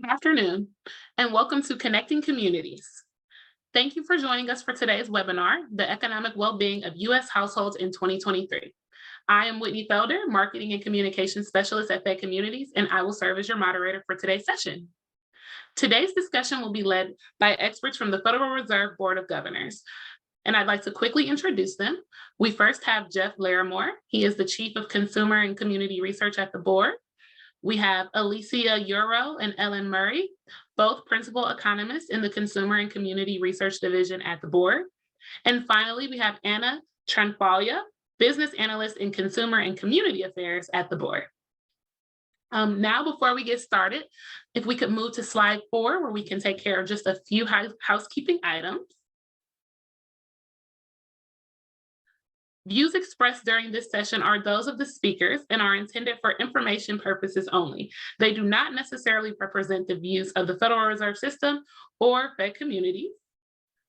Good afternoon, and welcome to Connecting Communities. Thank you for joining us for today's webinar, The Economic Well-Being of U.S. Households in 2023. I am Whitney Felder, Marketing and Communications Specialist at Fed Communities, and I will serve as your moderator for today's session. Today's discussion will be led by experts from the Federal Reserve Board of Governors, and I'd like to quickly introduce them. We first have Jeff Larimore. He is the Chief of Consumer and Community Research at the board. We have Alicia Euro and Ellen Murray, both principal economists in the Consumer and Community Research Division at the board. And finally, we have Anna Tranfalia, business analyst in Consumer and Community Affairs at the board. Now, before we get started, if we could move to slide 4, where we can take care of just a few housekeeping items. Views expressed during this session are those of the speakers and are intended for information purposes only. They do not necessarily represent the views of the Federal Reserve System or Fed Communities.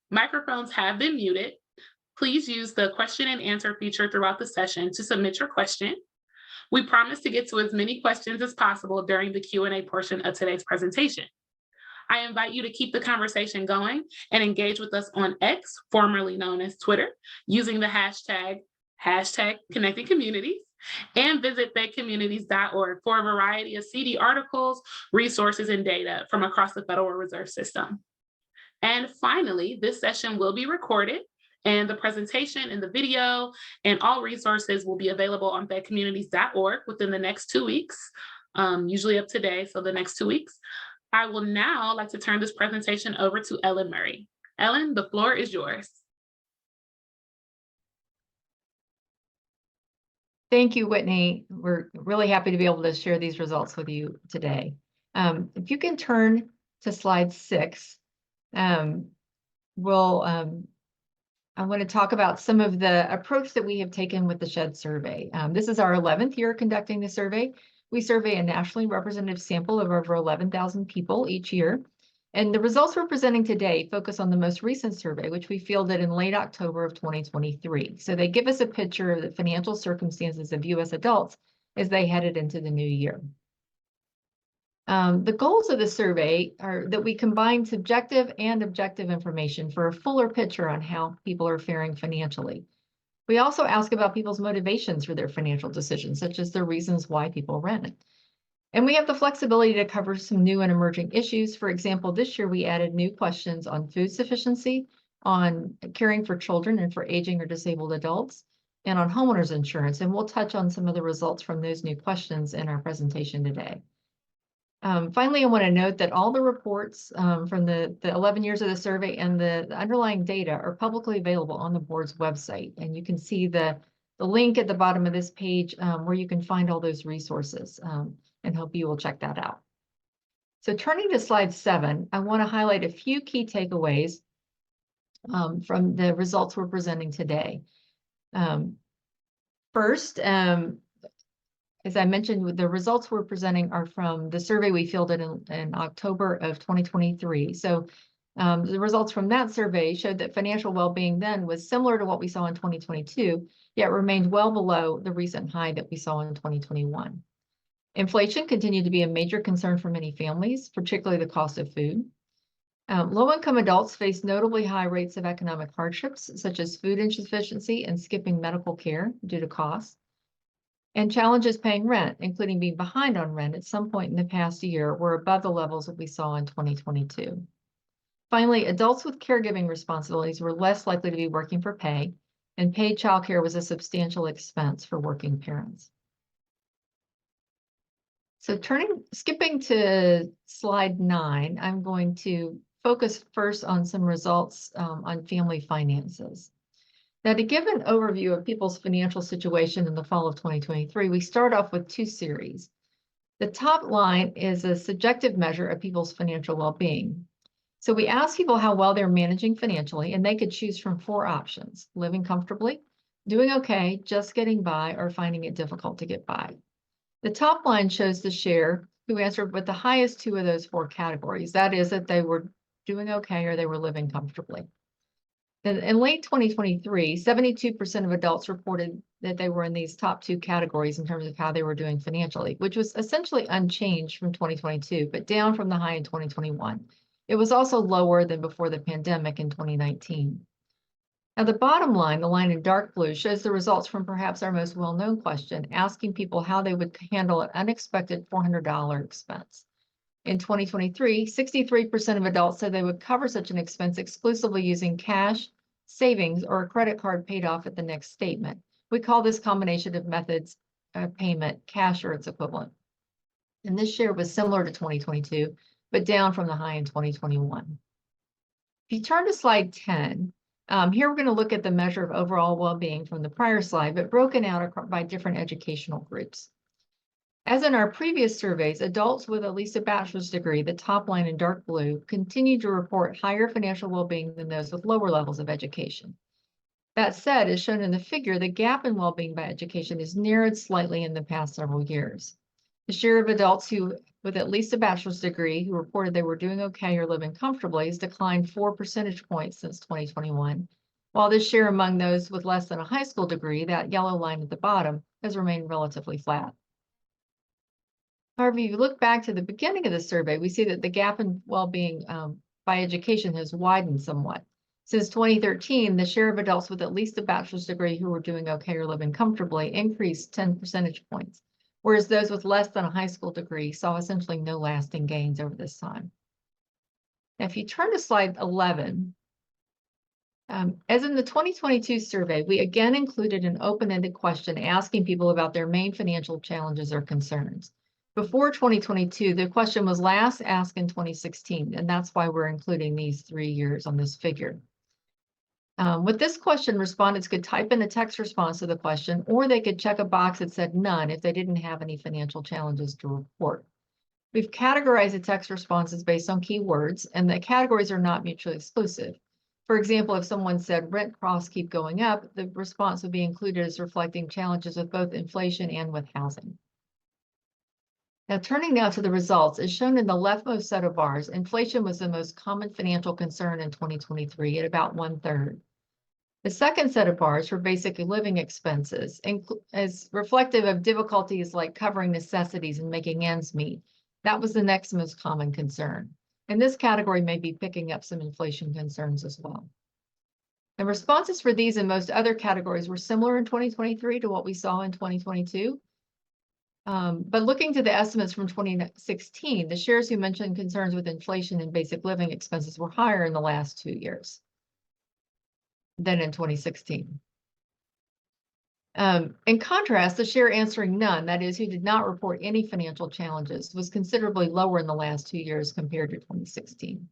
Microphones have been muted. Please use the question and answer feature throughout the session to submit your question. We promise to get to as many questions as possible during the Q&A portion of today's presentation. I invite you to keep the conversation going and engage with us on X, formerly known as Twitter, using the hashtag Connecting Communities, and visit fedcommunities.org for a variety of CD articles, resources, and data from across the Federal Reserve System. And finally, this session will be recorded, and the presentation and the video and all resources will be available on fedcommunities.org within the next 2 weeks, usually up today, so the next 2 weeks. I will now like to turn this presentation over to Ellen Murray. Ellen, the floor is yours. Thank you, Whitney. We're really happy to be able to share these results with you today. If you can turn to slide 6, I want to talk about some of the approach that we have taken with the SHED survey. This is our 11th year conducting the survey. We survey a nationally representative sample of over 11,000 people each year. And the results we're presenting today focus on the most recent survey, which we fielded in late October of 2023. So they give us a picture of the financial circumstances of U.S. adults as they headed into the new year. The goals of the survey are that we combine subjective and objective information for a fuller picture on how people are faring financially. We also ask about people's motivations for their financial decisions, such as the reasons why people rent. And we have the flexibility to cover some new and emerging issues. For example, this year we added new questions on food sufficiency, on caring for children and for aging or disabled adults, and on homeowners insurance. And we'll touch on some of the results from those new questions in our presentation today. Finally, I want to note that all the reports from the 11 years of the survey and the underlying data are publicly available on the board's website. And you can see the link at the bottom of this page where you can find all those resources, and hope you will check that out. So turning to slide 7, I want to highlight a few key takeaways from the results we're presenting today. First, as I mentioned, the results we're presenting are from the survey we fielded in October of 2023. So the results from that survey showed that financial well-being then was similar to what we saw in 2022, yet remained well below the recent high that we saw in 2021. Inflation continued to be a major concern for many families, particularly the cost of food. Low-income adults face notably high rates of economic hardships, such as food insufficiency and skipping medical care due to costs. And challenges paying rent, including being behind on rent at some point in the past year, were above the levels that we saw in 2022. Finally, adults with caregiving responsibilities were less likely to be working for pay, and paid childcare was a substantial expense for working parents. So skipping to slide 9, I'm going to focus first on some results on family finances. Now, to give an overview of people's financial situation in the fall of 2023, we start off with 2 series. The top line is a subjective measure of people's financial well-being. So we ask people how well they're managing financially, and they could choose from 4 options: living comfortably, doing okay, just getting by, or finding it difficult to get by. The top line shows the share who answered with the highest 2 of those 4 categories. That is, that they were doing okay or they were living comfortably. In late 2023, 72% of adults reported that they were in these top two categories in terms of how they were doing financially, which was essentially unchanged from 2022, but down from the high in 2021. It was also lower than before the pandemic in 2019. Now, the bottom line, the line in dark blue, shows the results from perhaps our most well-known question, asking people how they would handle an unexpected $400 expense. In 2023, 63% of adults said they would cover such an expense exclusively using cash, savings, or a credit card paid off at the next statement. We call this combination of methods of payment cash or its equivalent. And this share was similar to 2022, but down from the high in 2021. If you turn to slide 10, here we're going to look at the measure of overall well-being from the prior slide, but broken out by different educational groups. As in our previous surveys, adults with at least a bachelor's degree, the top line in dark blue, continue to report higher financial well-being than those with lower levels of education. That said, as shown in the figure, the gap in well-being by education has narrowed slightly in the past several years. The share of adults with at least a bachelor's degree who reported they were doing okay or living comfortably has declined 4 percentage points since 2021, while the share among those with less than a high school degree, that yellow line at the bottom, has remained relatively flat. However, if you look back to the beginning of the survey, we see that the gap in well-being by education has widened somewhat. Since 2013, the share of adults with at least a bachelor's degree who were doing okay or living comfortably increased 10 percentage points, whereas those with less than a high school degree saw essentially no lasting gains over this time. Now, if you turn to slide 11, as in the 2022 survey, we again included an open-ended question asking people about their main financial challenges or concerns. Before 2022, the question was last asked in 2016, and that's why we're including these 3 years on this figure. With this question, respondents could type in a text response to the question, or they could check a box that said none if they didn't have any financial challenges to report. We've categorized the text responses based on keywords, and the categories are not mutually exclusive. For example, if someone said rent costs keep going up, the response would be included as reflecting challenges with both inflation and with housing. Now, turning now to the results, as shown in the leftmost set of bars, inflation was the most common financial concern in 2023 at about 1/3. The second set of bars for basic living expenses is reflective of difficulties like covering necessities and making ends meet. That was the next most common concern. And this category may be picking up some inflation concerns as well. The responses for these and most other categories were similar in 2023 to what we saw in 2022. But looking to the estimates from 2016, the shares who mentioned concerns with inflation and basic living expenses were higher in the last 2 years than in 2016. In contrast, the share answering none, that is, who did not report any financial challenges, was considerably lower in the last 2 years compared to 2016.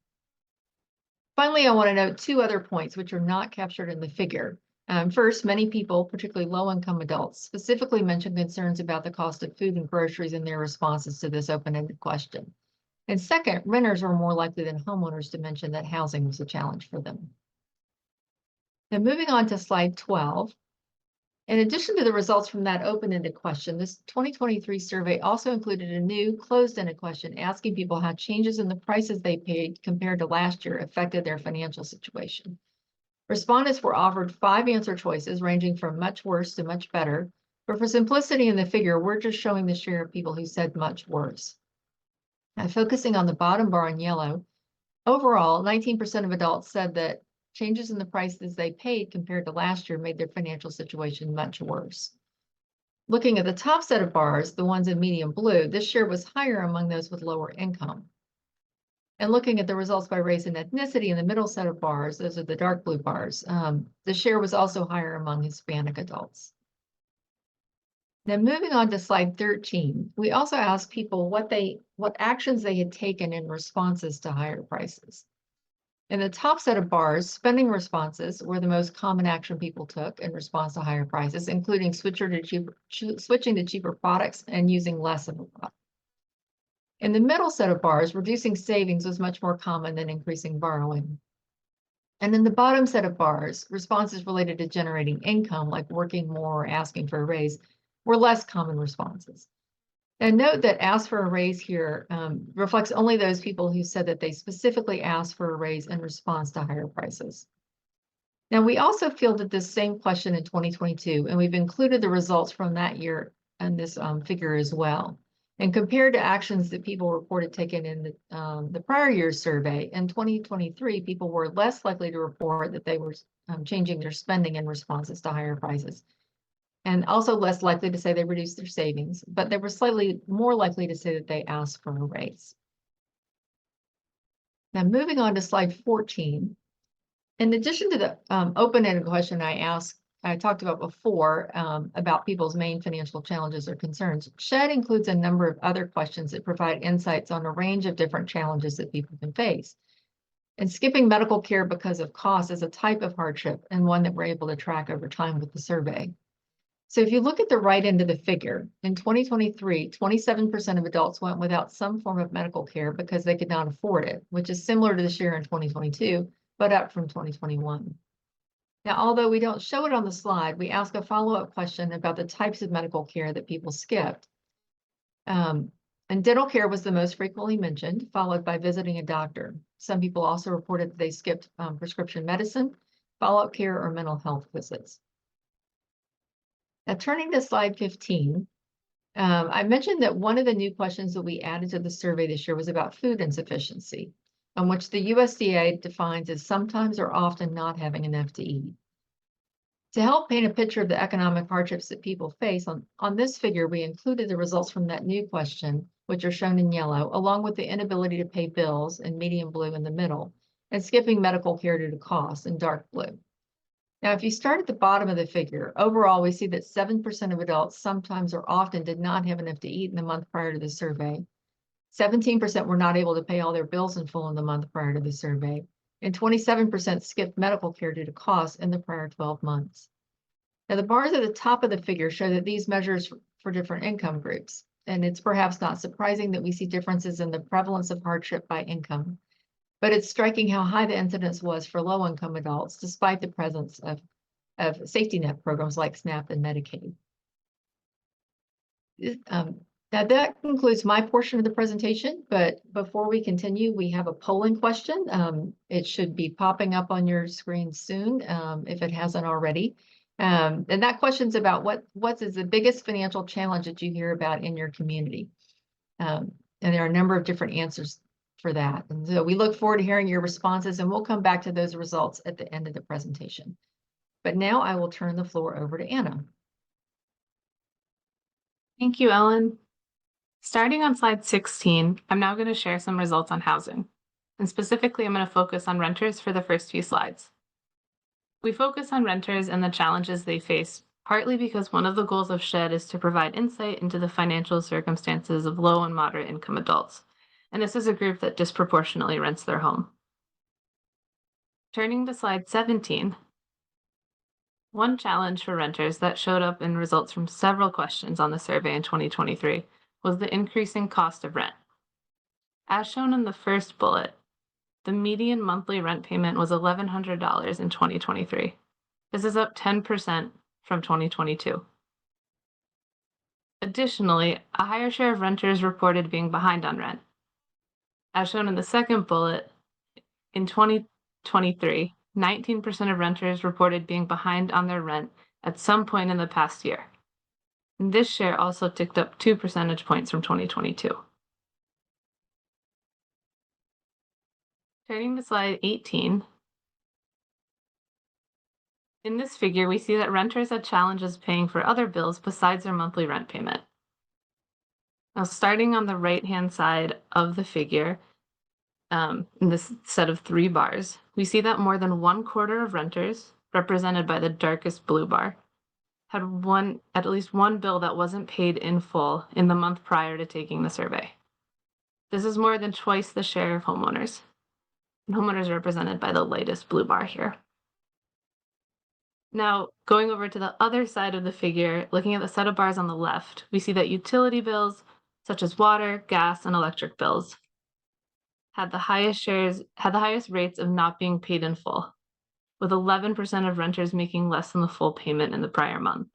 Finally, I want to note 2 other points which are not captured in the figure. First, many people, particularly low-income adults, specifically mentioned concerns about the cost of food and groceries in their responses to this open-ended question. And second, renters are more likely than homeowners to mention that housing was a challenge for them. Now, moving on to slide 12. In addition to the results from that open-ended question, this 2023 survey also included a new closed-ended question asking people how changes in the prices they paid compared to last year affected their financial situation. Respondents were offered 5 answer choices ranging from much worse to much better, but for simplicity in the figure, we're just showing the share of people who said much worse. Now, focusing on the bottom bar in yellow, overall, 19% of adults said that changes in the prices they paid compared to last year made their financial situation much worse. Looking at the top set of bars, the ones in medium blue, this share was higher among those with lower income. And looking at the results by race and ethnicity in the middle set of bars, those are the dark blue bars, the share was also higher among Hispanic adults. Now, moving on to slide 13, we also asked people what actions they had taken in responses to higher prices. In the top set of bars, spending responses were the most common action people took in response to higher prices, including switching to cheaper products and using less of a product. In the middle set of bars, reducing savings was much more common than increasing borrowing. And in the bottom set of bars, responses related to generating income, like working more or asking for a raise, were less common responses. And note that ask for a raise here reflects only those people who said that they specifically asked for a raise in response to higher prices. Now, we also fielded this same question in 2022, and we've included the results from that year in this figure as well. And compared to actions that people reported taken in the prior year's survey, in 2023, people were less likely to report that they were changing their spending in responses to higher prices, and also less likely to say they reduced their savings, but they were slightly more likely to say that they asked for a raise. Now, moving on to slide 14. In addition to the open-ended question I talked about before about people's main financial challenges or concerns, SHED includes a number of other questions that provide insights on a range of different challenges that people can face. And skipping medical care because of cost is a type of hardship and one that we're able to track over time with the survey. So if you look at the right end of the figure, in 2023, 27% of adults went without some form of medical care because they could not afford it, which is similar to this year in 2022, but up from 2021. Now, although we don't show it on the slide, we ask a follow-up question about the types of medical care that people skipped. And dental care was the most frequently mentioned, followed by visiting a doctor. Some people also reported that they skipped prescription medicine, follow-up care, or mental health visits. Now, turning to slide 15, I mentioned that one of the new questions that we added to the survey this year was about food insufficiency, on which the USDA defines as sometimes or often not having enough to eat. To help paint a picture of the economic hardships that people face, on this figure, we included the results from that new question, which are shown in yellow, along with the inability to pay bills in medium blue in the middle, and skipping medical care due to costs in dark blue. Now, if you start at the bottom of the figure, overall, we see that 7% of adults sometimes or often did not have enough to eat in the month prior to the survey. 17% were not able to pay all their bills in full in the month prior to the survey, and 27% skipped medical care due to costs in the prior 12 months. Now, the bars at the top of the figure show that these measures for different income groups, and it's perhaps not surprising that we see differences in the prevalence of hardship by income, but it's striking how high the incidence was for low-income adults, despite the presence of safety net programs like SNAP and Medicaid. Now that concludes my portion of the presentation, but before we continue, we have a polling question. It should be popping up on your screen soon, if it hasn't already. And that question's about what is the biggest financial challenge that you hear about in your community? And there are a number of different answers for that. And so we look forward to hearing your responses, and we'll come back to those results at the end of the presentation. But now I will turn the floor over to Anna. Thank you, Ellen. Starting on slide 16, I'm now going to share some results on housing. And specifically, I'm going to focus on renters for the first few slides. We focus on renters and the challenges they face, partly because one of the goals of SHED is to provide insight into the financial circumstances of low and moderate income adults. And this is a group that disproportionately rents their home. Turning to slide 17, one challenge for renters that showed up in results from several questions on the survey in 2023 was the increasing cost of rent. As shown in the first bullet, the median monthly rent payment was $1,100 in 2023. This is up 10% from 2022. Additionally, a higher share of renters reported being behind on rent. As shown in the second bullet, in 2023, 19% of renters reported being behind on their rent at some point in the past year. And this share also ticked up 2 percentage points from 2022. Turning to slide 18. In this figure, we see that renters had challenges paying for other bills besides their monthly rent payment. Now, starting on the right-hand side of the figure, in this set of 3 bars, we see that more than 1/4 of renters, represented by the darkest blue bar, had at least one bill that wasn't paid in full in the month prior to taking the survey. This is more than twice the share of homeowners. And homeowners are represented by the lightest blue bar here. Now, going over to the other side of the figure, looking at the set of bars on the left, we see that utility bills, such as water, gas, and electric bills, had the highest rates of not being paid in full, with 11% of renters making less than the full payment in the prior month.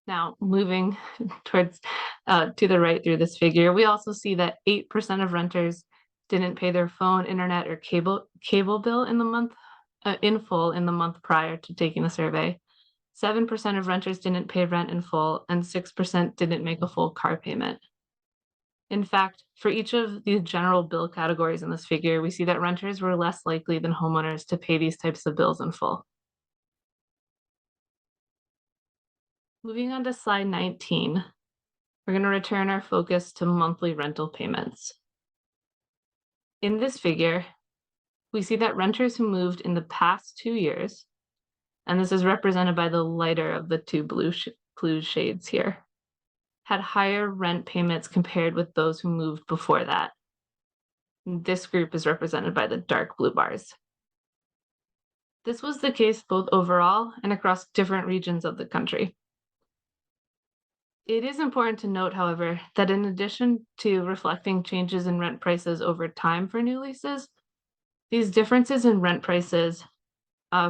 Now, moving towards to the right through this figure, we also see that 8% of renters didn't pay their phone, internet, or cable bill in the month in full in the month prior to taking the survey. 7% of renters didn't pay rent in full, and 6% didn't make a full car payment. In fact, for each of these general bill categories in this figure, we see that renters were less likely than homeowners to pay these types of bills in full. Moving on to slide 19, we're going to return our focus to monthly rental payments. In this figure, we see that renters who moved in the past 2 years, and this is represented by the lighter of the two blue shades here, had higher rent payments compared with those who moved before that. This group is represented by the dark blue bars. This was the case both overall and across different regions of the country. It is important to note, however, that in addition to reflecting changes in rent prices over time for new leases, these differences in rent prices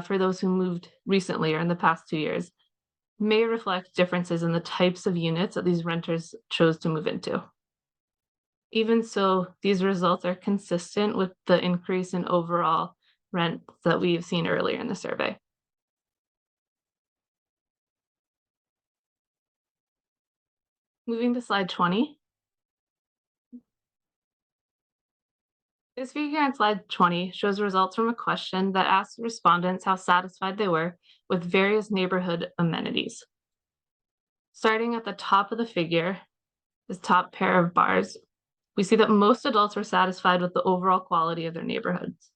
for those who moved recently or in the past 2 years may reflect differences in the types of units that these renters chose to move into. Even so, these results are consistent with the increase in overall rent that we've seen earlier in the survey. Moving to slide 20. This figure on slide 20 shows results from a question that asked respondents how satisfied they were with various neighborhood amenities. Starting at the top of the figure, this top pair of bars, we see that most adults were satisfied with the overall quality of their neighborhoods.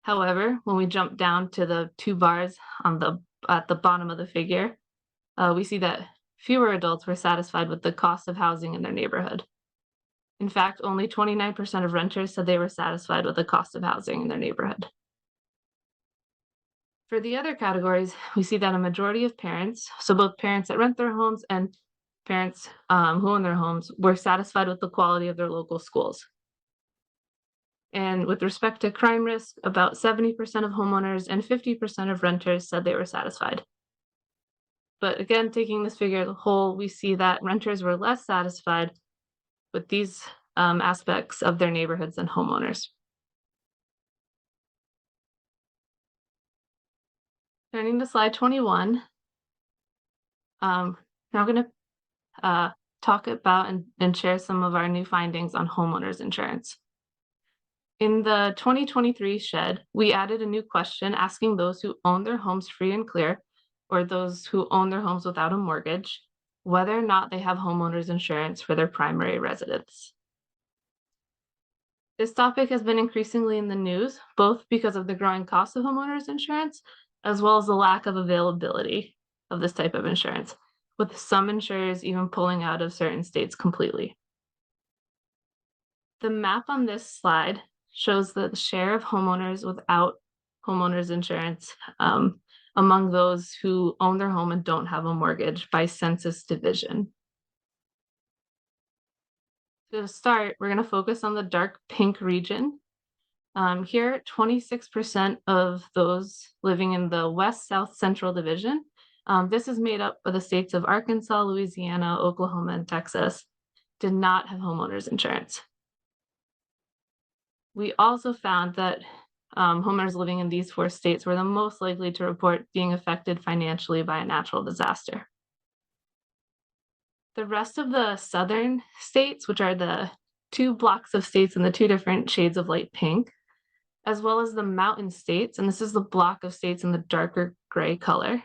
However, when we jump down to the two bars at the bottom of the figure, we see that fewer adults were satisfied with the cost of housing in their neighborhood. In fact, only 29% of renters said they were satisfied with the cost of housing in their neighborhood. For the other categories, we see that a majority of parents, so both parents that rent their homes and parents who own their homes, were satisfied with the quality of their local schools. And with respect to crime risk, about 70% of homeowners and 50% of renters said they were satisfied. But again, taking this figure as a whole, we see that renters were less satisfied with these aspects of their neighborhoods than homeowners. Turning to slide 21, now I'm going to talk about and share some of our new findings on homeowners insurance. In the 2023 shed, we added a new question asking those who own their homes free and clear, or those who own their homes without a mortgage, whether or not they have homeowners insurance for their primary residence. This topic has been increasingly in the news, both because of the growing cost of homeowners insurance, as well as the lack of availability of this type of insurance, with some insurers even pulling out of certain states completely. The map on this slide shows the share of homeowners without homeowners insurance among those who own their home and don't have a mortgage by census division. To start, we're going to focus on the dark pink region. Here, 26% of those living in the West South Central Division. This is made up of the states of Arkansas, Louisiana, Oklahoma, and Texas, did not have homeowners insurance. We also found that homeowners living in these 4 states were the most likely to report being affected financially by a natural disaster. The rest of the southern states, which are the 2 blocks of states in the 2 different shades of light pink, as well as the mountain states, and this is the block of states in the darker gray color.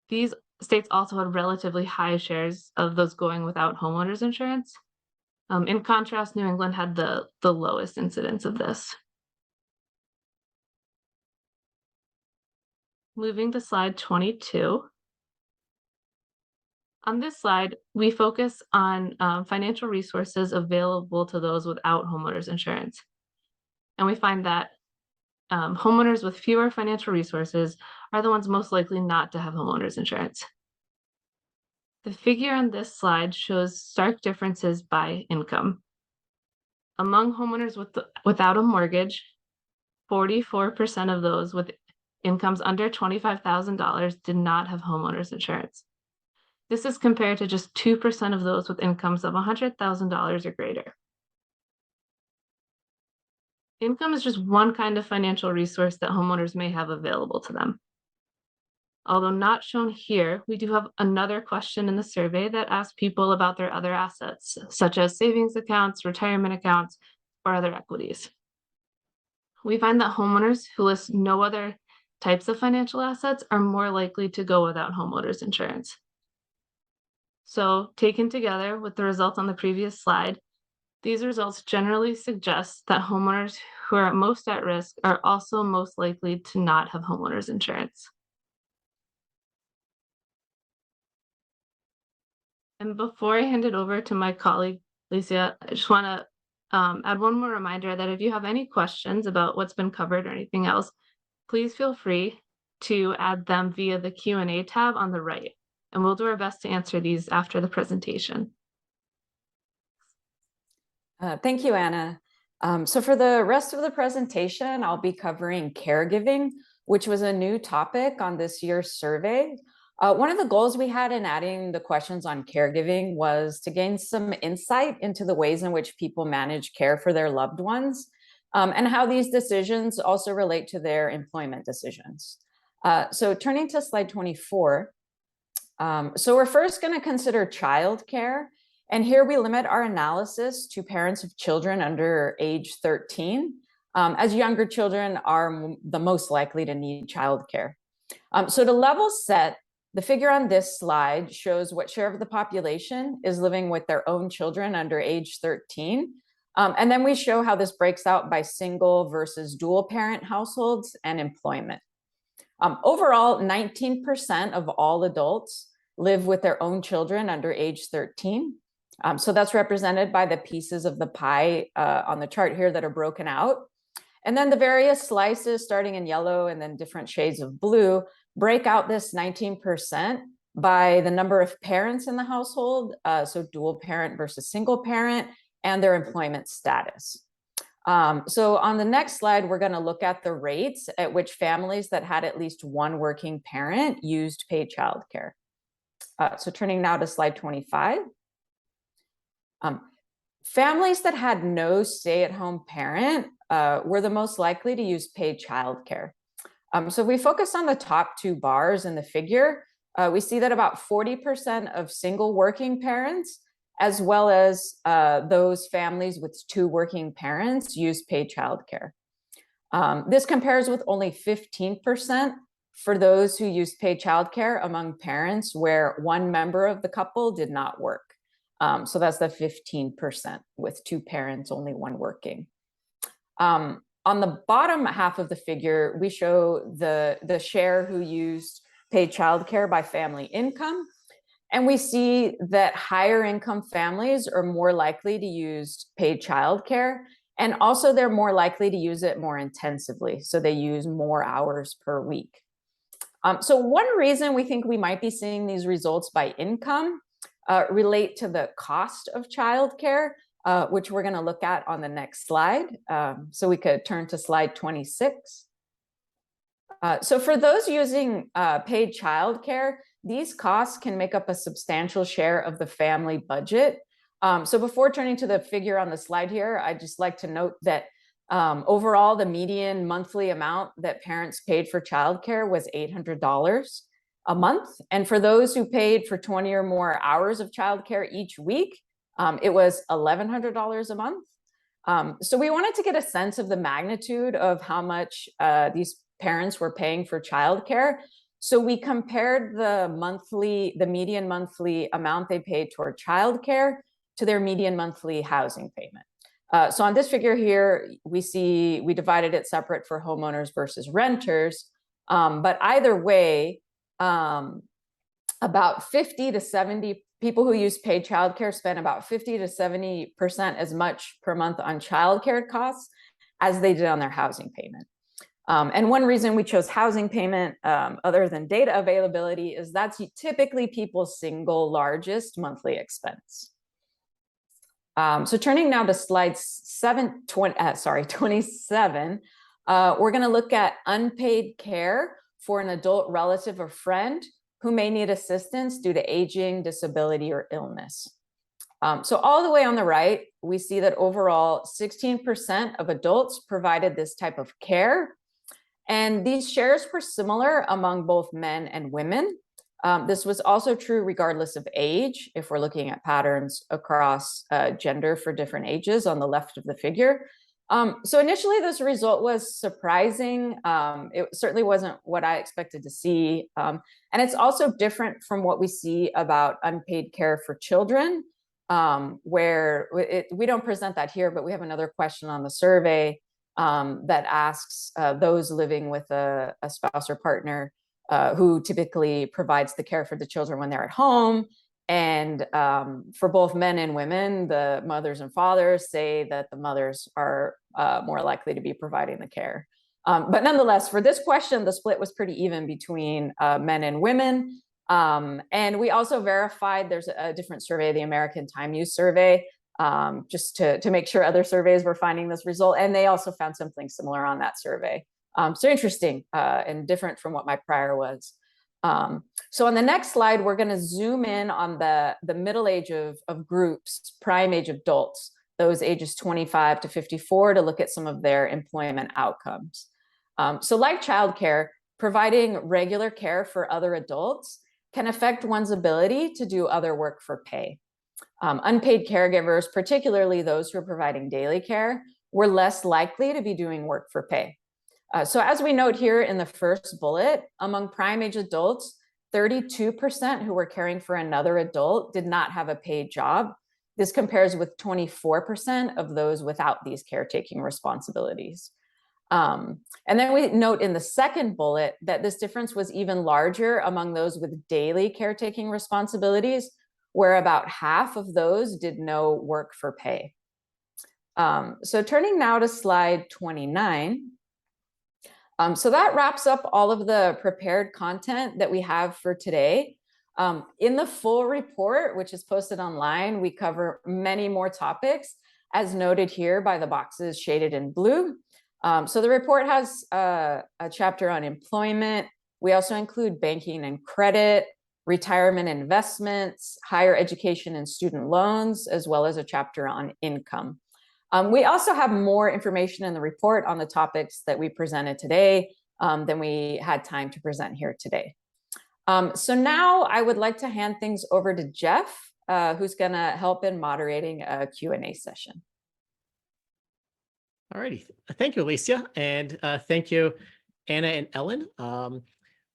These states also had relatively high shares of those going without homeowners insurance. In contrast, New England had the lowest incidence of this. Moving to slide 22. On this slide, we focus on financial resources available to those without homeowners insurance. And we find that homeowners with fewer financial resources are the ones most likely not to have homeowners insurance. The figure on this slide shows stark differences by income. Among homeowners without a mortgage, 44% of those with incomes under $25,000 did not have homeowners insurance. This is compared to just 2% of those with incomes of $100,000 or greater. Income is just one kind of financial resource that homeowners may have available to them. Although not shown here, we do have another question in the survey that asks people about their other assets, such as savings accounts, retirement accounts, or other equities. We find that homeowners who list no other types of financial assets are more likely to go without homeowners insurance. So, taken together with the results on the previous slide, these results generally suggest that homeowners who are most at risk are also most likely to not have homeowners insurance. And before I hand it over to my colleague, Alicia, I just want to add one more reminder that if you have any questions about what's been covered or anything else, please feel free to add them via the Q&A tab on the right, and we'll do our best to answer these after the presentation. Thank you, Anna. So for the rest of the presentation, I'll be covering caregiving, which was a new topic on this year's survey. One of the goals we had in adding the questions on caregiving was to gain some insight into the ways in which people manage care for their loved ones, and how these decisions also relate to their employment decisions. So turning to slide 24. So we're first going to consider childcare. And here we limit our analysis to parents of children under age 13, as younger children are the most likely to need childcare. So to level set, the figure on this slide shows what share of the population is living with their own children under age 13. And then we show how this breaks out by single versus dual parent households and employment. Overall, 19% of all adults live with their own children under age 13. So that's represented by the pieces of the pie on the chart here that are broken out. And then the various slices starting in yellow and then different shades of blue break out this 19% by the number of parents in the household, so dual parent versus single parent, and their employment status. So on the next slide, we're going to look at the rates at which families that had at least one working parent used paid childcare. So turning now to slide 25. Families that had no stay-at-home parent were the most likely to use paid childcare. So we focus on the top two bars in the figure. We see that about 40% of single working parents, as well as those families with two working parents, use paid childcare. This compares with only 15% for those who use paid childcare among parents where one member of the couple did not work. So that's the 15% with two parents, only one working. On the bottom half of the figure, we show the share who used paid childcare by family income. And we see that higher income families are more likely to use paid childcare. And also they're more likely to use it more intensively. So they use more hours per week. So one reason we think we might be seeing these results by income relate to the cost of childcare, which we're going to look at on the next slide. So we could turn to slide 26. So for those using paid childcare, these costs can make up a substantial share of the family budget. So before turning to the figure on the slide here, I'd just like to note that overall, the median monthly amount that parents paid for childcare was $800 a month. And for those who paid for 20 or more hours of childcare each week, it was $1,100 a month. So we wanted to get a sense of the magnitude of how much these parents were paying for childcare. So we compared the median monthly amount they paid toward childcare to their median monthly housing payment. So on this figure here, we divided it separate for homeowners versus renters. But either way, about 50 to 70 people who use paid childcare spend about 50 to 70% as much per month on childcare costs as they did on their housing payment. And one reason we chose housing payment, other than data availability, is that's typically people's single largest monthly expense. So turning now to slide 27, we're going to look at unpaid care for an adult relative or friend who may need assistance due to aging, disability, or illness. So all the way on the right, we see that overall 16% of adults provided this type of care. And these shares were similar among both men and women. This was also true regardless of age, if we're looking at patterns across gender for different ages on the left of the figure. So initially, this result was surprising. It certainly wasn't what I expected to see. And it's also different from what we see about unpaid care for children, where we don't present that here, but we have another question on the survey that asks those living with a spouse or partner who typically provides the care for the children when they're at home. And for both men and women, the mothers and fathers say that the mothers are more likely to be providing the care. But nonetheless, for this question, the split was pretty even between men and women. And we also verified, there's a different survey, the American Time Use Survey, just to make sure other surveys were finding this result. And they also found something similar on that survey. So interesting and different from what my prior was. So on the next slide, we're going to zoom in on the middle age of groups, prime age adults, those ages 25 to 54, to look at some of their employment outcomes. So like childcare, providing regular care for other adults can affect one's ability to do other work for pay. Unpaid caregivers, particularly those who are providing daily care, were less likely to be doing work for pay. So as we note here in the first bullet, among prime age adults, 32% who were caring for another adult did not have a paid job. This compares with 24% of those without these caretaking responsibilities. And then we note in the second bullet that this difference was even larger among those with daily caretaking responsibilities, where about half of those did no work for pay. So turning now to slide 29. So that wraps up all of the prepared content that we have for today. In the full report, which is posted online, we cover many more topics, as noted here by the boxes shaded in blue. So the report has a chapter on employment. We also include banking and credit, retirement investments, higher education and student loans, as well as a chapter on income. We also have more information in the report on the topics that we presented today than we had time to present here today. So now I would like to hand things over to Jeff, who's going to help in moderating a Q&A session. All righty. Thank you, Alicia. And thank you, Anna and Ellen.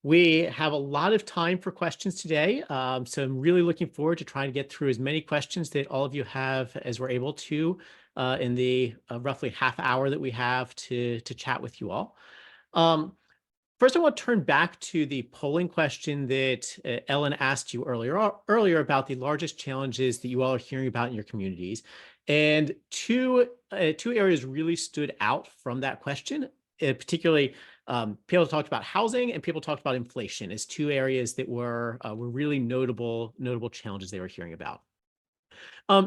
We have a lot of time for questions today. So I'm really looking forward to trying to get through as many questions that all of you have as we're able to in the roughly half hour that we have to chat with you all. First, I want to turn back to the polling question that Ellen asked you earlier about the largest challenges that you all are hearing about in your communities. And two areas really stood out from that question, particularly people talked about housing and people talked about inflation as two areas that were really notable challenges they were hearing about.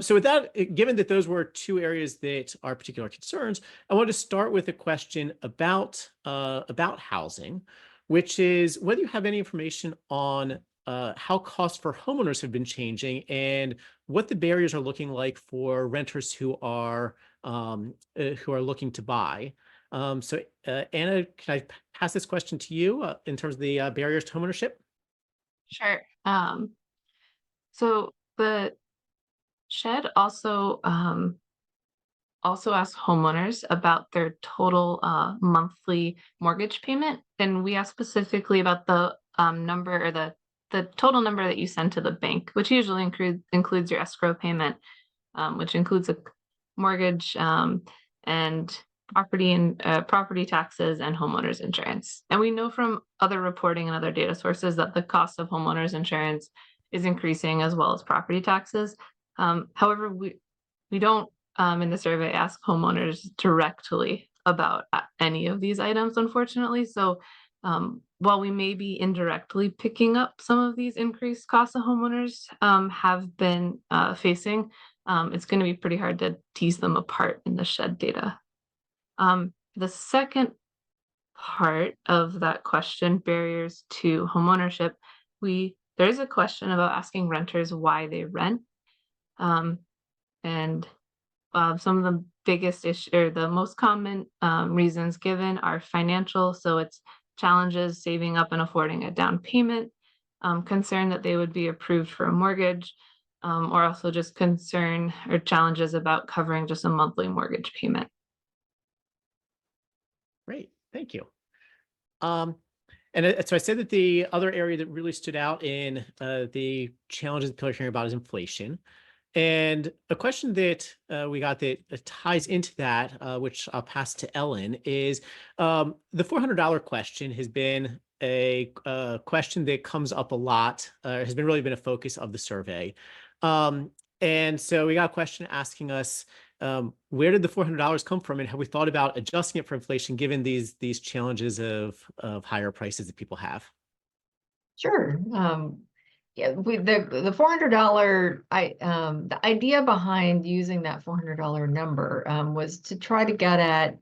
So with that, given that those were two areas that are particular concerns, I wanted to start with a question about housing, which is whether you have any information on how costs for homeowners have been changing and what the barriers are looking like for renters who are looking to buy. So Anna, can I pass this question to you in terms of the barriers to homeownership? Sure. So the SHED also asked homeowners about their total monthly mortgage payment, and we asked specifically about the number or the total number that you send to the bank, which usually includes your escrow payment, which includes a mortgage and property taxes and homeowners insurance. And we know from other reporting and other data sources that the cost of homeowners insurance is increasing as well as property taxes. However, we don't in the survey ask homeowners directly about any of these items, unfortunately. So while we may be indirectly picking up some of these increased costs of homeowners have been facing, it's going to be pretty hard to tease them apart in the SHED data. The second part of that question, barriers to homeownership, there is a question about asking renters why they rent. And some of the biggest issue or the most common reasons given are financial. So it's challenges saving up and affording a down payment, concern that they would be approved for a mortgage, or also just concern or challenges about covering just a monthly mortgage payment. Great, thank you. So I said that the other area that really stood out in the challenges people are hearing about is inflation. And a question that we got that ties into that, which I'll pass to Ellen, is the $400 question has been a question that comes up a lot, has been really been a focus of the survey. And so we got a question asking us, where did the $400 come from, and have we thought about adjusting it for inflation given these challenges of higher prices that people have? Sure. Yeah, the $400, the idea behind using that $400 number was to try to get at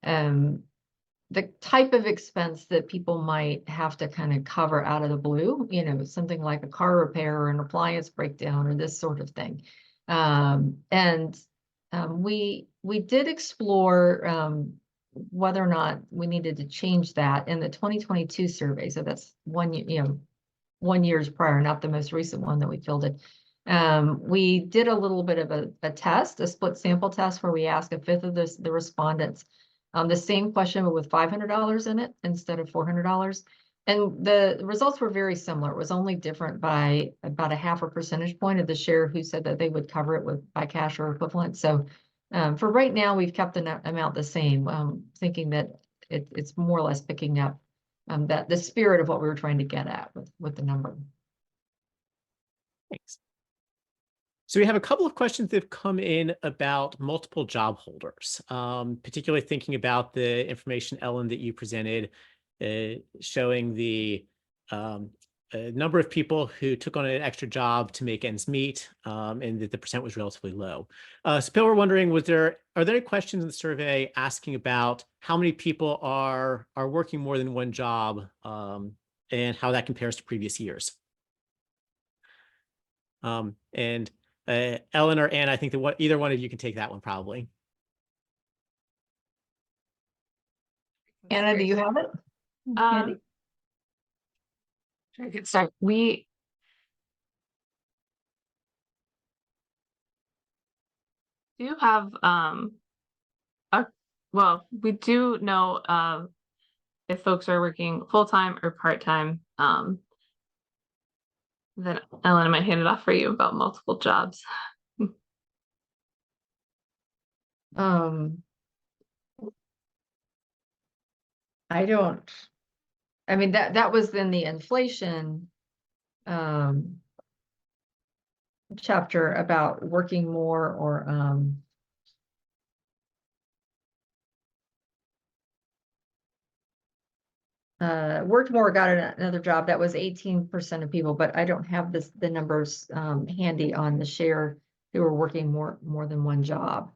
the type of expense that people might have to kind of cover out of the blue, something like a car repair or an appliance breakdown or this sort of thing. We did explore whether or not we needed to change that in the 2022 survey. So that's 1 year's prior, not the most recent one that we fielded. We did a little bit of a test, a split sample test, where we asked a fifth of the respondents the same question, but with $500 in it instead of $400. And the results were very similar. It was only different by about a half a percentage point of the share who said that they would cover it by cash or equivalent. So for right now, we've kept the amount the same, thinking that it's more or less picking up that the spirit of what we were trying to get at with the number. Thanks. So we have a couple of questions that have come in about multiple job holders, particularly thinking about the information, Ellen, that you presented, showing the number of people who took on an extra job to make ends meet, and that the percent was relatively low. So people were wondering, are there any questions in the survey asking about how many people are working more than one job, and how that compares to previous years? Ellen or Anna, I think that either one of you can take that one probably. Anna, do you have it? I could start. We do have we do know if folks are working full-time or part-time. Then Ellen, I might hand it off for you about multiple jobs. I mean, that was in the inflation chapter about working more or worked more, got another job. That was 18% of people, but I don't have the numbers handy on the share who were working more than one job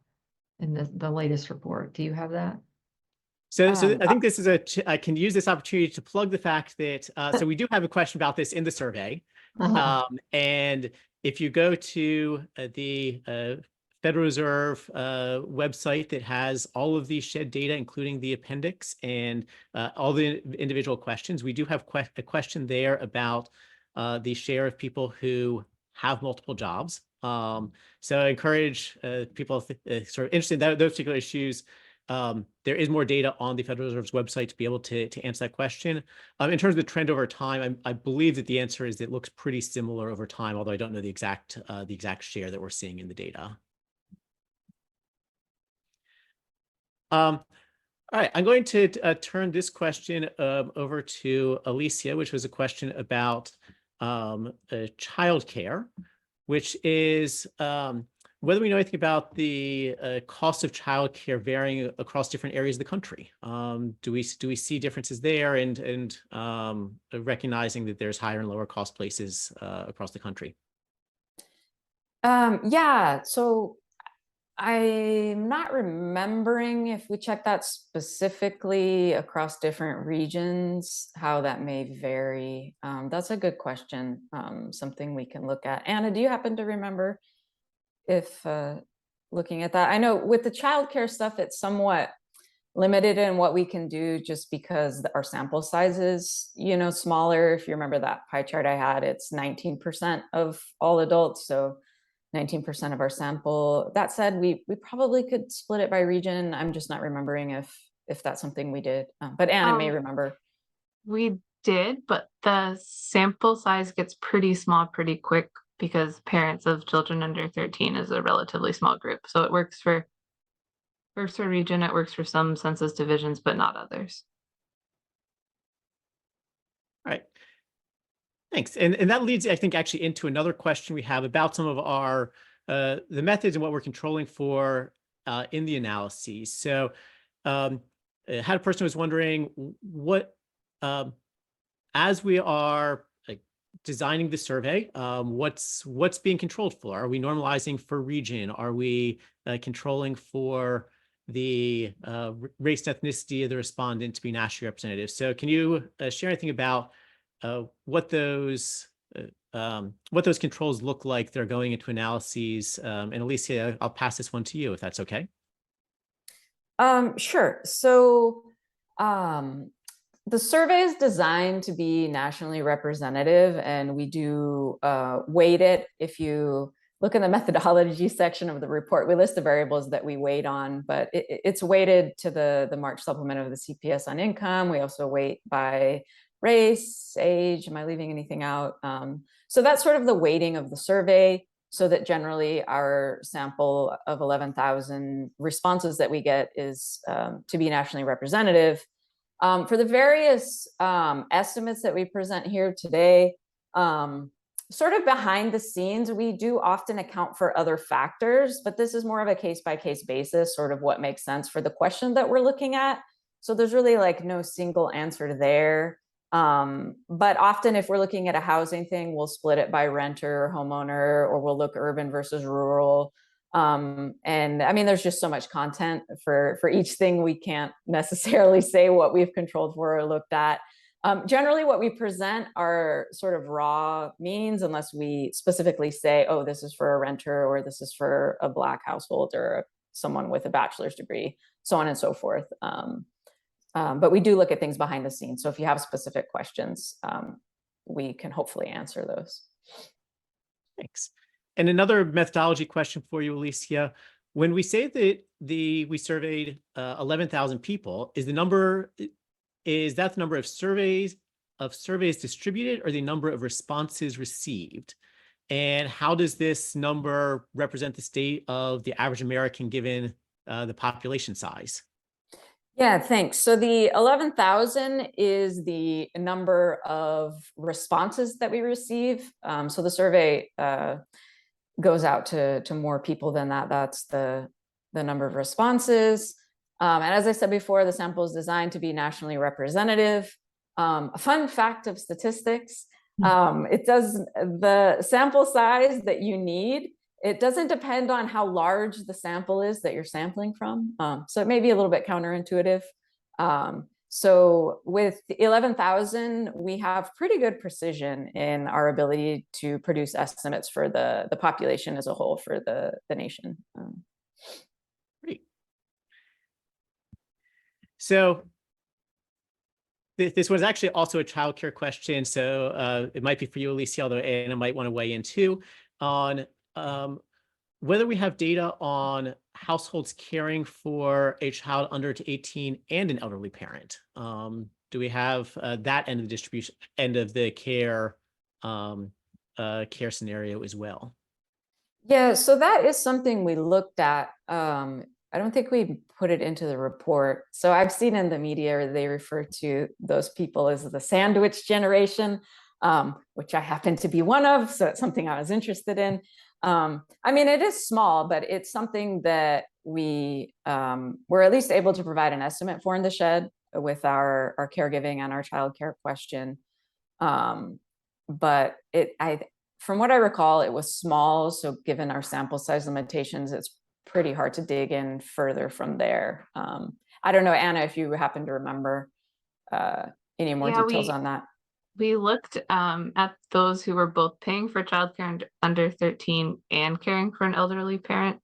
in the latest report. Do you have that? So I think this is I can use this opportunity to plug the fact that, so we do have a question about this in the survey. And if you go to the Federal Reserve website that has all of the shed data, including the appendix and all the individual questions, we do have a question there about the share of people who have multiple jobs. So I encourage people sort of interested in those particular issues. There is more data on the Federal Reserve's website to be able to answer that question. In terms of the trend over time, I believe that the answer is it looks pretty similar over time, although I don't know the exact share that we're seeing in the data. All right, I'm going to turn this question over to Alicia, which was a question about childcare, which is whether we know anything about the cost of childcare varying across different areas of the country. Do we see differences there, and recognizing that there's higher and lower cost places across the country? Yeah, so I'm not remembering if we checked that specifically across different regions, how that may vary. That's a good question, something we can look at. Anna, do you happen to remember if looking at that. I know with the childcare stuff, it's somewhat limited in what we can do just because our sample size is, smaller. If you remember that pie chart I had, it's 19% of all adults. So 19% of our sample. That said, we probably could split it by region. I'm just not remembering if that's something we did, but Anna may remember. We did, but the sample size gets pretty small pretty quick because parents of children under 13 is a relatively small group. So it works for region, it works for some census divisions, but not others. All right. Thanks. And that leads, I think, actually into another question we have about some of our, the methods and what we're controlling for in the analyses. So had a person who was wondering what, as we are designing the survey, what's being controlled for? Are we normalizing for region? Are we controlling for the race and ethnicity of the respondent to be nationally representative? So can you share anything about what those controls look like that are going into analyses? And Alicia, I'll pass this one to you if that's okay. Sure. So the survey is designed to be nationally representative, and we do weight it. If you look in the methodology section of the report, we list the variables that we weight on, but it's weighted to the March supplement of the CPS on income. We also weight by race, age. Am I leaving anything out? So that's sort of the weighting of the survey, so that generally our sample of 11,000 responses that we get is to be nationally representative. For the various estimates that we present here today, sort of behind the scenes, we do often account for other factors, but this is more of a case-by-case basis, sort of what makes sense for the question that we're looking at. So there's really like no single answer there. But often if we're looking at a housing thing, we'll split it by renter or homeowner, or we'll look urban versus rural. And I mean, there's just so much content for each thing. We can't necessarily say what we've controlled for or looked at. Generally, what we present are sort of raw means, unless we specifically say, oh, this is for a renter, or this is for a Black household, or someone with a bachelor's degree, so on and so forth. But we do look at things behind the scenes. So if you have specific questions, we can hopefully answer those. Thanks. And another methodology question for you, Alicia. When we say that we surveyed 11,000 people, is that the number of surveys distributed, or the number of responses received? And how does this number represent the state of the average American given the population size? Yeah, thanks. So the 11,000 is the number of responses that we receive. So the survey goes out to more people than that. That's the number of responses. And as I said before, the sample is designed to be nationally representative. A fun fact of statistics, it does the sample size that you need. It doesn't depend on how large the sample is that you're sampling from. So it may be a little bit counterintuitive. So with the 11,000, we have pretty good precision in our ability to produce estimates for the population as a whole for the nation. Great. So this was actually also a childcare question. So it might be for you, Alicia, although Anna might want to weigh in too, on whether we have data on households caring for a child under 18 and an elderly parent. Do we have that end of the distribution, end of the care scenario as well? Yeah, so that is something we looked at. I don't think we put it into the report. So I've seen in the media, they refer to those people as the sandwich generation, which I happen to be one of. So it's something I was interested in. I mean, it is small, but it's something that we were at least able to provide an estimate for in the shed with our caregiving and our childcare question. But from what I recall, it was small. So given our sample size limitations, it's pretty hard to dig in further from there. I don't know, Anna, if you happen to remember any more details on that. We looked at those who were both paying for childcare under 13 and caring for an elderly parent.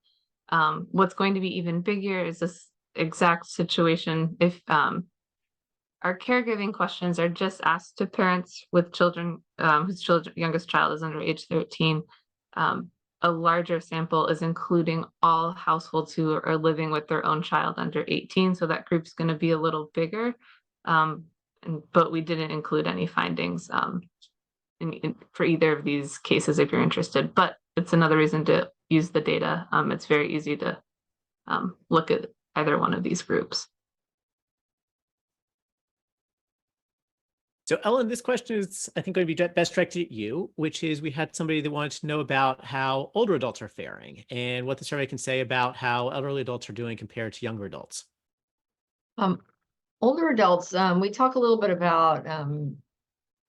What's going to be even bigger is this exact situation if our caregiving questions are just asked to parents with children whose youngest child is under age 13. A larger sample is including all households who are living with their own child under 18. So that group's going to be a little bigger. But we didn't include any findings for either of these cases if you're interested. But it's another reason to use the data. It's very easy to look at either one of these groups. So Ellen, this question is, I think, going to be best directed at you, which is we had somebody that wanted to know about how older adults are faring and what the survey can say about how elderly adults are doing compared to younger adults. Older adults, we talk a little bit about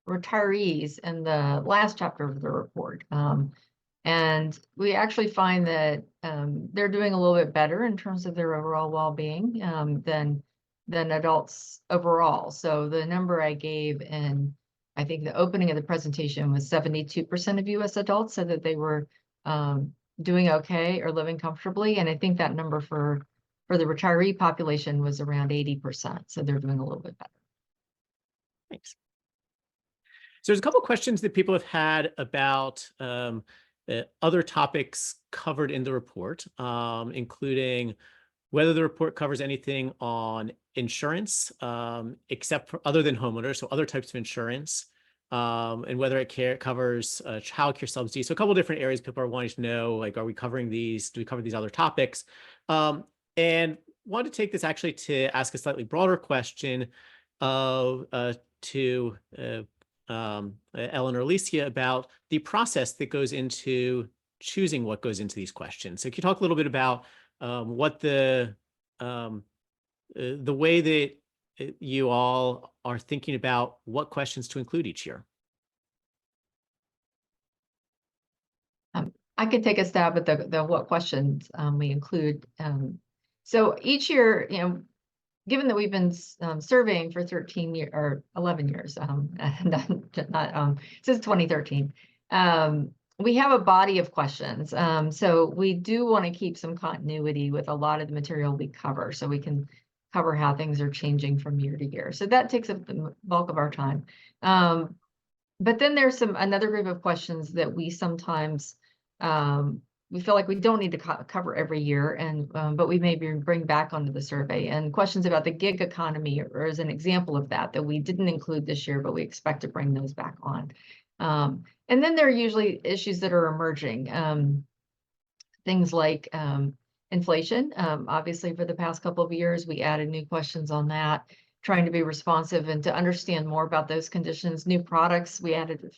retirees in the last chapter of the report. And we actually find that they're doing a little bit better in terms of their overall well-being than adults overall. So the number I gave in, I think the opening of the presentation was 72% of US adults said that they were doing okay or living comfortably. And I think that number for the retiree population was around 80%. So they're doing a little bit better. Thanks. So there's a couple of questions that people have had about other topics covered in the report, including whether the report covers anything on insurance, except for other than homeowners, so other types of insurance, and whether it covers child care subsidies. So a couple of different areas people are wanting to know, like, are we covering these? Do we cover these other topics? And wanted to take this actually to ask a slightly broader question to Ellen or Alicia about the process that goes into choosing what goes into these questions. So can you talk a little bit about what the way that you all are thinking about what questions to include each year? I could take a stab at the what questions we include. So each year, given that we've been surveying for 13 years or 11 years, not since 2013, we have a body of questions. So we do want to keep some continuity with a lot of the material we cover, so we can cover how things are changing from year to year. So that takes up the bulk of our time. But then there's another group of questions that we sometimes we feel like we don't need to cover every year, and but we maybe bring back onto the survey, and questions about the gig economy or as an example of that we didn't include this year, but we expect to bring those back on. And then there are usually issues that are emerging, things like inflation. Obviously, for the past couple of years, we added new questions on that, trying to be responsive and to understand more about those conditions. New products, we added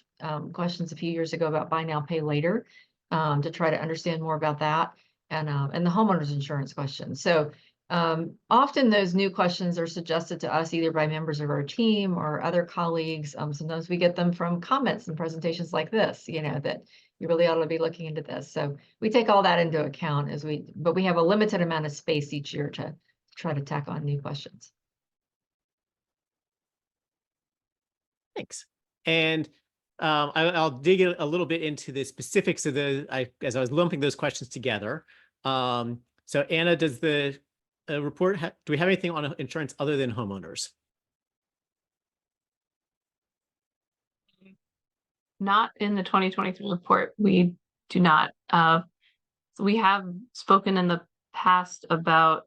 questions a few years ago about buy now, pay later, to try to understand more about that, and the homeowners insurance questions. So often those new questions are suggested to us either by members of our team or other colleagues. Sometimes we get them from comments and presentations like this, that you really ought to be looking into this. So we take all that into account but we have a limited amount of space each year to try to tack on new questions. Thanks. And I'll dig a little bit into the specifics of as I was lumping those questions together. So Anna, does the report, do we have anything on insurance other than homeowners? Not in the 2023 report. We do not. We have spoken in the past about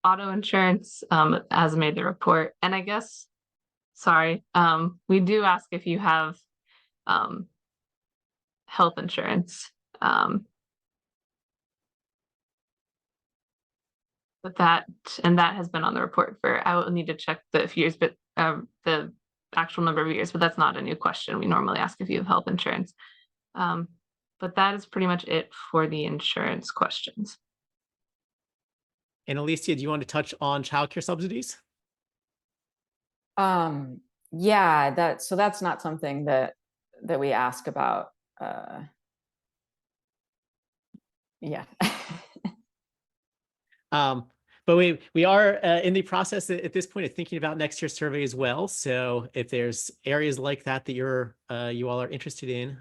auto insurance as made the report. And I guess, sorry, we do ask if you have health insurance. But that has been on the report for, I will need to check the few years, but the actual number of years, but that's not a new question. We normally ask if you have health insurance. But that is pretty much it for the insurance questions. And Alicia, do you want to touch on childcare subsidies? Yeah, so that's not something that we ask about. Yeah. But we are in the process at this point of thinking about next year's survey as well. So if there's areas like that that you all are interested in,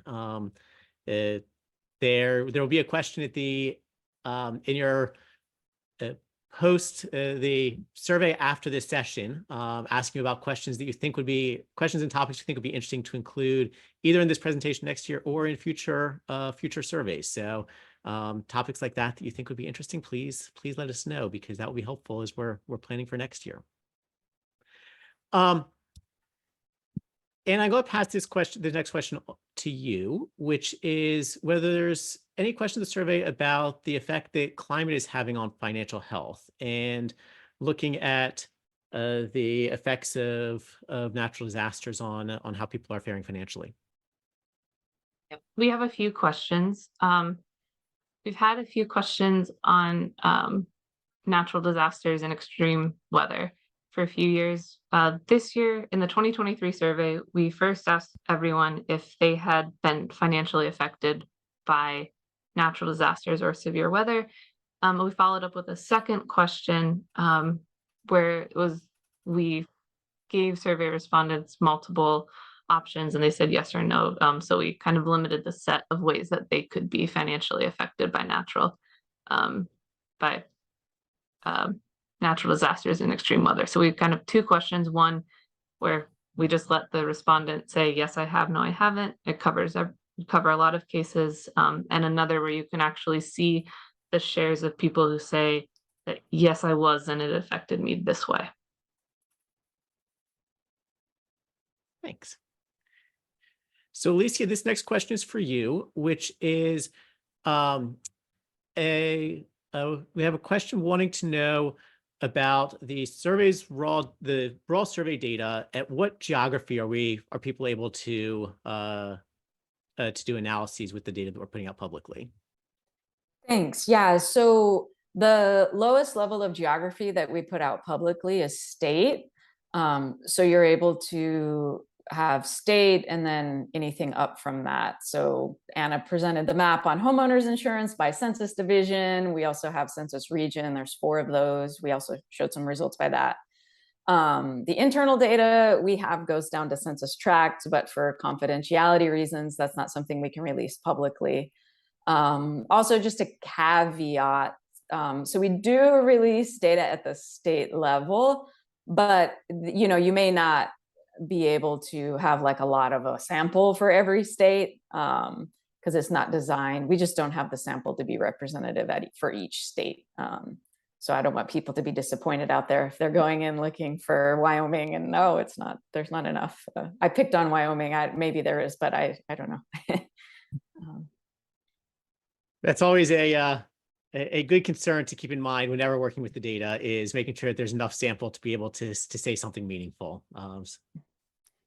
there will be a question at the in your post the survey after this session, asking about questions that you think would be questions and topics you think would be interesting to include either in this presentation next year or in future surveys. So topics like that you think would be interesting, please let us know, because that will be helpful as we're planning for next year. And I'm going to pass the next question to you, which is whether there's any question in the survey about the effect that climate is having on financial health, and looking at the effects of natural disasters on how people are faring financially. We have a few questions. We've had a few questions on natural disasters and extreme weather for a few years. This year, in the 2023 survey, we first asked everyone if they had been financially affected by natural disasters or severe weather. We followed up with a second question where we gave survey respondents multiple options and they said yes or no. So we kind of limited the set of ways that they could be financially affected by natural disasters and extreme weather. So we kind of two questions, one where we just let the respondent say, yes, I have, no, I haven't. It cover a lot of cases, and another where you can actually see the shares of people who say that, yes, I was, and it affected me this way. Thanks. So Alicia, this next question is for you, which is we have a question wanting to know about the raw survey data. At what geography are people able to do analyses with the data that we're putting out publicly? Thanks. Yeah, so the lowest level of geography that we put out publicly is state. So you're able to have state and then anything up from that. So Anna presented the map on homeowners insurance by census division. We also have census region. There's 4 of those. We also showed some results by that. The internal data we have goes down to census tract, but for confidentiality reasons, that's not something we can release publicly. Also, just a caveat. So we do release data at the state level, but you may not be able to have like a lot of a sample for every state because it's not designed. We just don't have the sample to be representative for each state. So I don't want people to be disappointed out there if they're going in looking for Wyoming and no, it's not. There's not enough. I picked on Wyoming. Maybe there is, but I don't know. That's always a good concern to keep in mind whenever working with the data, is making sure that there's enough sample to be able to say something meaningful.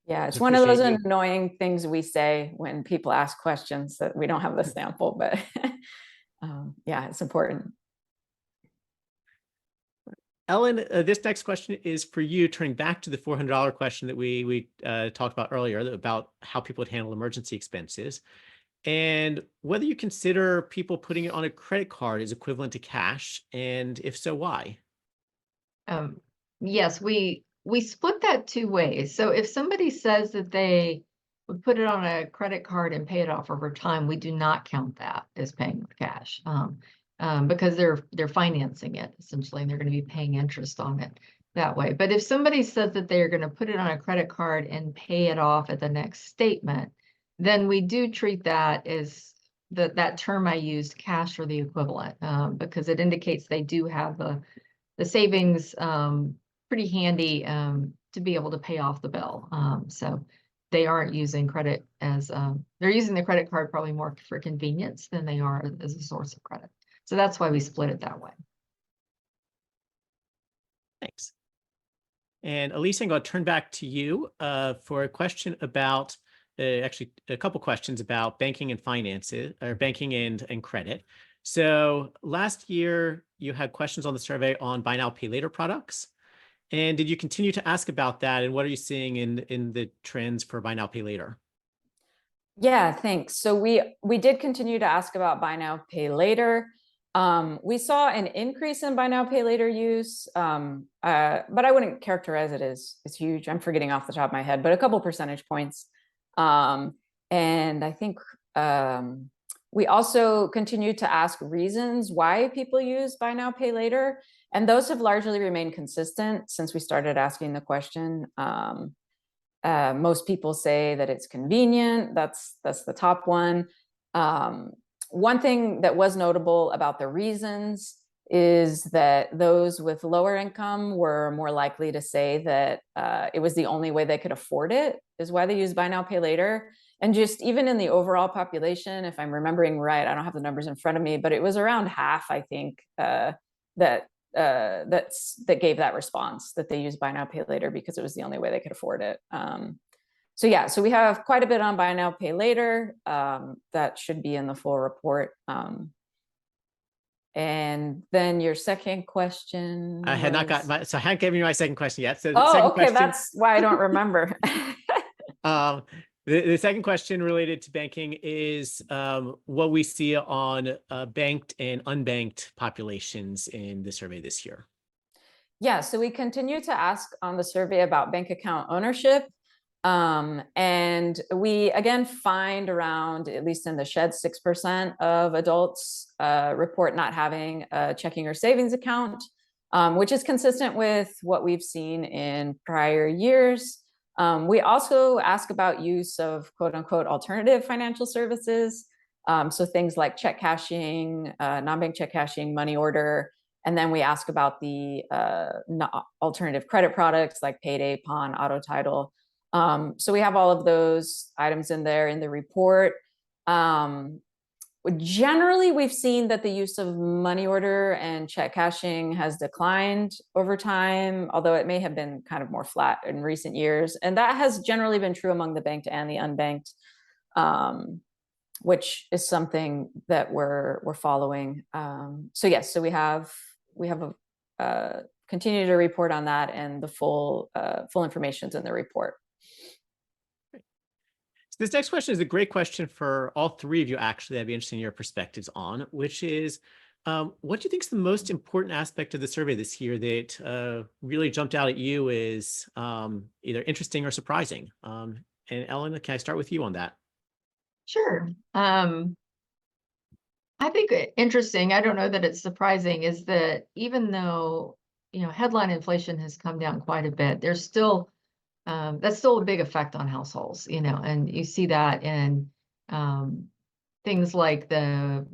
Yeah, it's one of those annoying things we say when people ask questions that we don't have the sample, but yeah, it's important. Ellen, this next question is for you, turning back to the $400 question that we talked about earlier about how people would handle emergency expenses, and whether you consider people putting it on a credit card is equivalent to cash, and if so, why? Yes, we split that 2 ways. So if somebody says that they would put it on a credit card and pay it off over time, we do not count that as paying with cash because they're financing it essentially, and they're going to be paying interest on it that way. But if somebody says that they're going to put it on a credit card and pay it off at the next statement, then we do treat that as that term I used, cash or the equivalent, because it indicates they do have the savings pretty handy to be able to pay off the bill. So they aren't using credit as they're using the credit card probably more for convenience than they are as a source of credit. So that's why we split it that way. Thanks. And Elisa, I'm going to turn back to you for a question about actually a couple questions about banking and finances, or banking and credit. So last year you had questions on the survey on buy now, pay later products. And did you continue to ask about that? And what are you seeing in the trends for buy now, pay later? Yeah, thanks. So we did continue to ask about buy now, pay later. We saw an increase in buy now, pay later use, but I wouldn't characterize it as huge. I'm forgetting off the top of my head, but a couple percentage points. And I think we also continue to ask reasons why people use buy now, pay later. And those have largely remained consistent since we started asking the question. Most people say that it's convenient. That's the top one. One thing that was notable about the reasons is that those with lower income were more likely to say that it was the only way they could afford it, is why they use buy now, pay later. And just even in the overall population, if I'm remembering right, I don't have the numbers in front of me, but it was around half, I think, that gave that response, that they use buy now, pay later because it was the only way they could afford it. So yeah, so we have quite a bit on buy now, pay later. That should be in the full report. And then your second question. I had not got so I hadn't given you my second question yet. So oh, second okay, question, that's why I don't remember. The second question related to banking is what we see on banked and unbanked populations in the survey this year. Yeah, so we continue to ask on the survey about bank account ownership. And we again find around, at least in the shed, 6% of adults report not having a checking or savings account, which is consistent with what we've seen in prior years. We also ask about use of quote unquote alternative financial services. So things like check cashing, non-bank check cashing, money order. And then we ask about the alternative credit products like payday, pawn, auto title. So we have all of those items in there in the report. Generally, we've seen that the use of money order and check cashing has declined over time, although it may have been kind of more flat in recent years. And that has generally been true among the banked and the unbanked, which is something that we're following. So yes, so we have continue to report on that, and the full information is in the report. This next question is a great question for all three of you, actually. I'd be interested in your perspectives on, which is, what do you think is the most important aspect of the survey this year that really jumped out at you as either interesting or surprising? And Ellen, can I start with you on that? Sure. I think interesting, I don't know that it's surprising, is that even though, headline inflation has come down quite a bit, there's still that's still a big effect on households, and you see that in things like the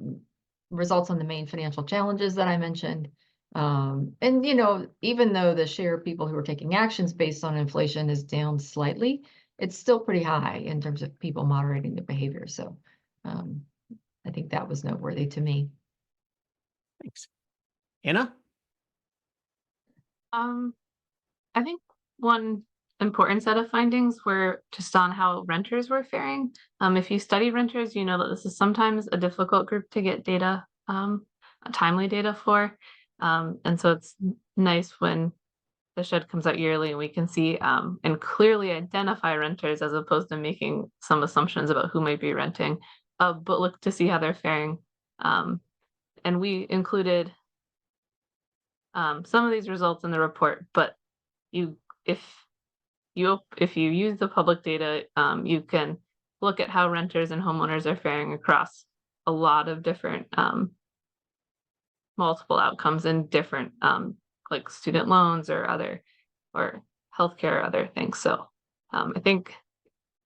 results on the main financial challenges that I mentioned. And, even though the share of people who are taking actions based on inflation is down slightly, it's still pretty high in terms of people moderating their behavior. So I think that was noteworthy to me. Thanks. Anna? I think one important set of findings were just on how renters were faring. If you study renters, you know that this is sometimes a difficult group to get data, timely data for. And so it's nice when the shed comes out yearly and we can see and clearly identify renters as opposed to making some assumptions about who might be renting, but look to see how they're faring. And we included some of these results in the report, but if you use the public data, you can look at how renters and homeowners are faring across a lot of different multiple outcomes in different like student loans or healthcare or other things. So I think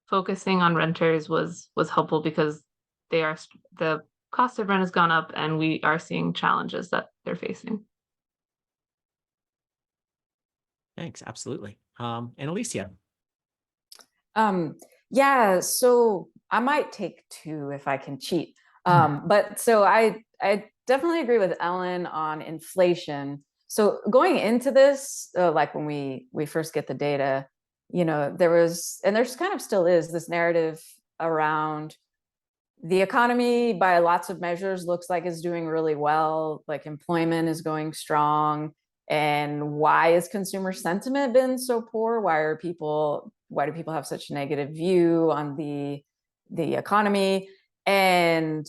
focusing on renters was helpful because the cost of rent has gone up and we are seeing challenges that they're facing. Thanks, absolutely. And Alicia? Yeah, so I might take two if I can cheat. But so I definitely agree with Ellen on inflation. So going into this, like when we first get the data, there was, and there's kind of still is, this narrative around the economy by lots of measures looks like it's doing really well, like employment is going strong. And why has consumer sentiment been so poor? Why do people have such a negative view on the economy? And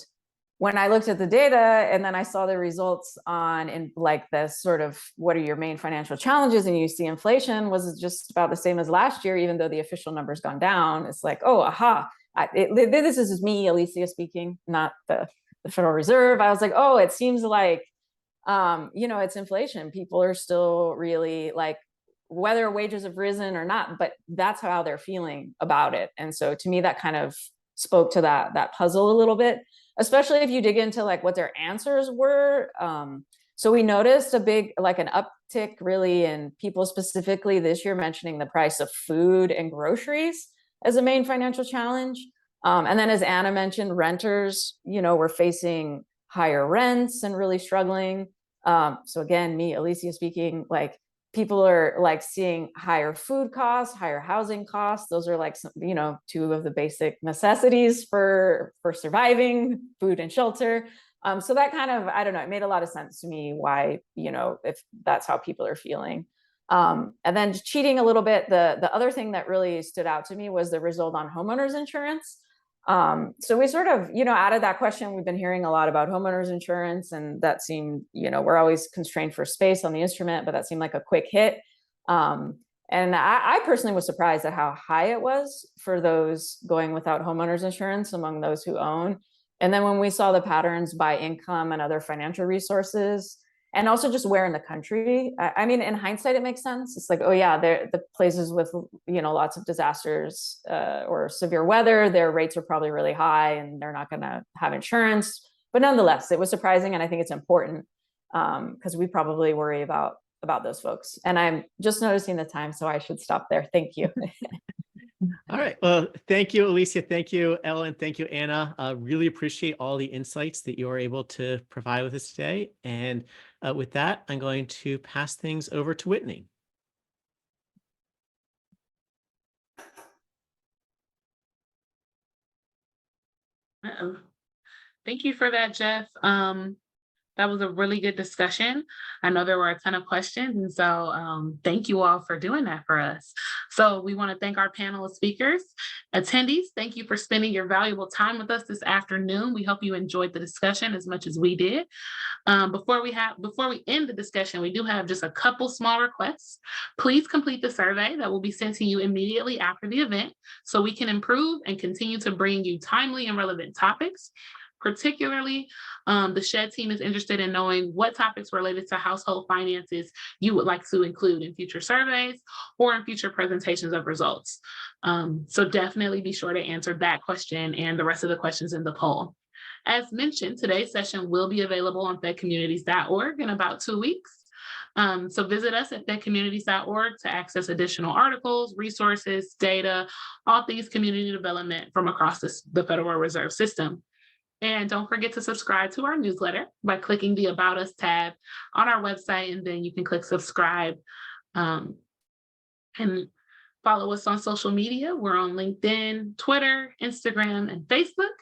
when I looked at the data and then I saw the results on in like this sort of what are your main financial challenges, and you see inflation was just about the same as last year, even though the official number's gone down. It's like, oh, aha. This is me, Alicia speaking, not the Federal Reserve. I was like, oh, it seems like, it's inflation. People are still really like, whether wages have risen or not, but that's how they're feeling about it. And so to me, that kind of spoke to that puzzle a little bit, especially if you dig into like what their answers were. So we noticed a big, like an uptick really in people specifically this year mentioning the price of food and groceries as a main financial challenge. And then as Anna mentioned, renters, were facing higher rents and really struggling. So again, me, Alicia speaking, like people are like seeing higher food costs, higher housing costs. Those are like, two of the basic necessities for surviving, food and shelter. So that kind of, I don't know, it made a lot of sense to me why, if that's how people are feeling. And then cheating a little bit, the other thing that really stood out to me was the result on homeowners insurance. So we sort of, added that question. We've been hearing a lot about homeowners insurance, and that seemed, we're always constrained for space on the instrument, but that seemed like a quick hit. And I personally was surprised at how high it was for those going without homeowners insurance among those who own. And then when we saw the patterns by income and other financial resources, and also just where in the country, I mean, in hindsight, it makes sense. It's like, oh yeah, the places with, lots of disasters or severe weather, their rates are probably really high and they're not gonna have insurance. But nonetheless, it was surprising, and I think it's important because we probably worry about those folks. And I'm just noticing the time, so I should stop there. Thank you. All right. Well, thank you, Alicia. Thank you, Ellen. Thank you, Anna. Really appreciate all the insights that you were able to provide with us today. And with that, I'm going to pass things over to Whitney. Thank you for that, Jeff. That was a really good discussion. I know there were a ton of questions, and so thank you all for doing that for us. So we want to thank our panel of speakers. Attendees, thank you for spending your valuable time with us this afternoon. We hope you enjoyed the discussion as much as we did. Before we end the discussion, we do have just a couple small requests. Please complete the survey that will be sent to you immediately after the event so we can improve and continue to bring you timely and relevant topics. Particularly, the SHED team is interested in knowing what topics related to household finances you would like to include in future surveys or in future presentations of results. So definitely be sure to answer that question and the rest of the questions in the poll. As mentioned, today's session will be available on fedcommunities.org in about 2 weeks. So visit us at fedcommunities.org to access additional articles, resources, data, all things community development from across the Federal Reserve System. And don't forget to subscribe to our newsletter by clicking the About Us tab on our website, and then you can click subscribe and follow us on social media. We're on LinkedIn, Twitter, Instagram, and Facebook.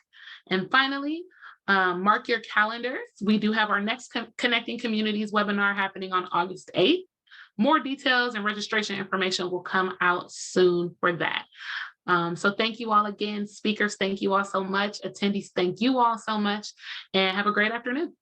And finally, mark your calendars. We do have our next Connecting Communities webinar happening on August 8th. More details and registration information will come out soon for that. So thank you all again. Speakers, thank you all so much. Attendees, thank you all so much. And have a great afternoon.